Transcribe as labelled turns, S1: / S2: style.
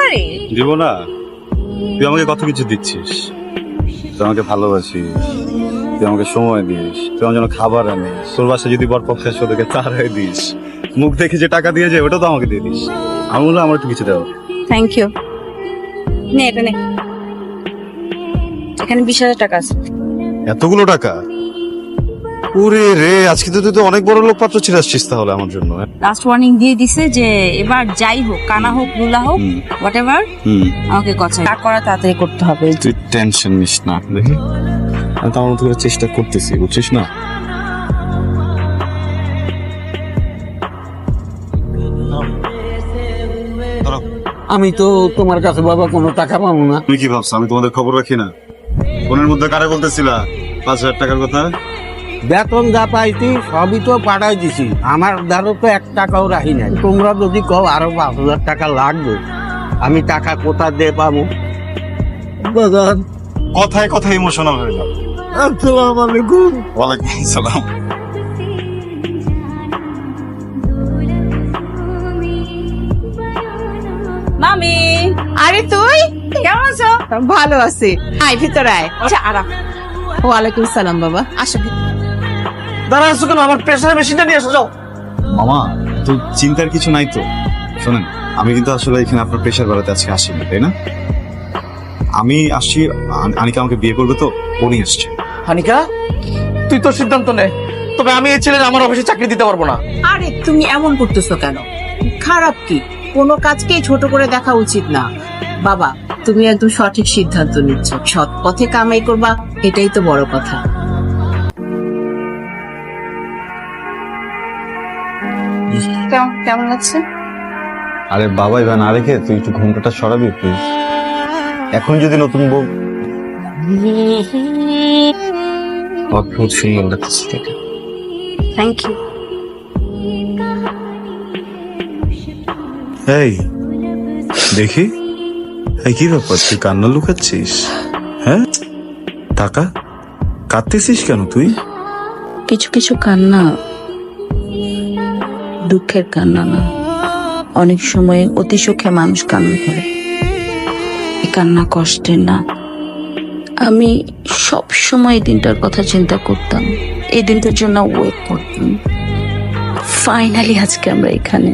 S1: পারি?
S2: দিব না? তুই আমাকে কত কিছু দিচ্ছিস, তুই আমাকে ভালোবাসিস, তুই আমাকে সময় দিস, তুই আমার জন্য খাবার আনিস, তোর বাসায় যদি বরপক্ষ আসে ওদেরকে চারাই দিস, মুখ দেখে যে টাকা দিয়ে যায় ওটা তো আমাকে দিয়ে দিস। আমি বললাম আমার একটু কিছু দেওয়া।
S1: Thank you. নে এটা নে, এখানে 20,000 টাকা আছে।
S2: এতগুলো টাকা? ওরে রে, আজকে তো তুই তো অনেক বড় লোক পাত্র ছিল আসছিস তাহলে আমার জন্য।
S1: লাস্ট ওয়ার্নিং দিয়ে দিছে যে এবার যাই হোক, কানা হোক লুলা হোক, হোয়াট এভার, আমাকে কথা করা তাড়াতাড়ি করতে হবে।
S2: তুই টেনশন নিস না, দেখি আমি তো আমার মতো করে চেষ্টা করতেছি, বুঝছিস না?
S3: আমি তো তোমার কাছে বাবা কোনো টাকা পাবো না।
S2: তুমি কি ভাবছো আমি তোমাদের খবর রাখি না? ফোনের মধ্যে কারে বলতেছিলা 5,000 টাকার কথা?
S3: বেতন যা পাইছি সবই তো পাঠাই দিছি, আমার দ্বারা তো 1 টাকাও রাখি নাই। তোমরা যদি কও আরো 5,000 টাকা লাগবে, আমি টাকা কোথা দিয়ে পাবো? বাজার
S2: কথায় কথায় ইমোশনাল হয়ে যাও।
S3: আসসালামু আলাইকুম।
S2: ওয়ালাইকুম আসসালাম।
S1: মামি,
S4: আরে তুই
S1: কেমন আছো?
S4: ভালো আছি, আয় ভিতরে আয়।
S1: আচ্ছা আরাম।
S4: ওয়ালাইকুম সালাম বাবা, আসো।
S3: দাঁড়া আসছো কেন? আমার প্রেসার মেশিনটা নিয়ে এসো, যাও।
S2: মামা, তো চিন্তার কিছু নাই তো। শোনেন, আমি কিন্তু আসলে এখানে আপনার প্রেশার বাড়াতে আজকে আসিনি, তাই না? আমি আসছি, আনিকা আমাকে বিয়ে করবে তো, উনি আসছে।
S5: হানিকা, তুই তোর সিদ্ধান্ত নে, তবে আমি এই ছেলের আমার অফিসে চাকরি দিতে পারবো না।
S4: আরে তুমি এমন করতেছো কেন? খারাপ কি? কোনো কাজকেই ছোট করে দেখা উচিত না বাবা। তুমি একদম সঠিক সিদ্ধান্ত নিচ্ছ, সৎ পথে কামাই করবা, এটাই তো বড় কথা।
S1: কেমন লাগছে?
S2: আরে বাবা, এবার না রেখে তুই একটু ঘুমটাটা সরাবি প্লিজ। এখন যদি নতুন বউ, অদ্ভুত সুন্দর লাগছে এটা।
S1: Thank you.
S2: এই দেখি, এই কি ব্যাপার, তুই কান্না লুকাচ্ছিস? হ্যাঁ, টাকা কাঁদতেছিস কেন তুই?
S6: কিছু কিছু কান্না দুঃখের কান্না না, অনেক সময় অতি সুখে মানুষ কান্না করে, এই কান্না কষ্টের না। আমি সব সময় এই দিনটার কথা চিন্তা করতাম, এই দিনটার জন্য ওয়েট করতাম। ফাইনালি আজকে আমরা এখানে।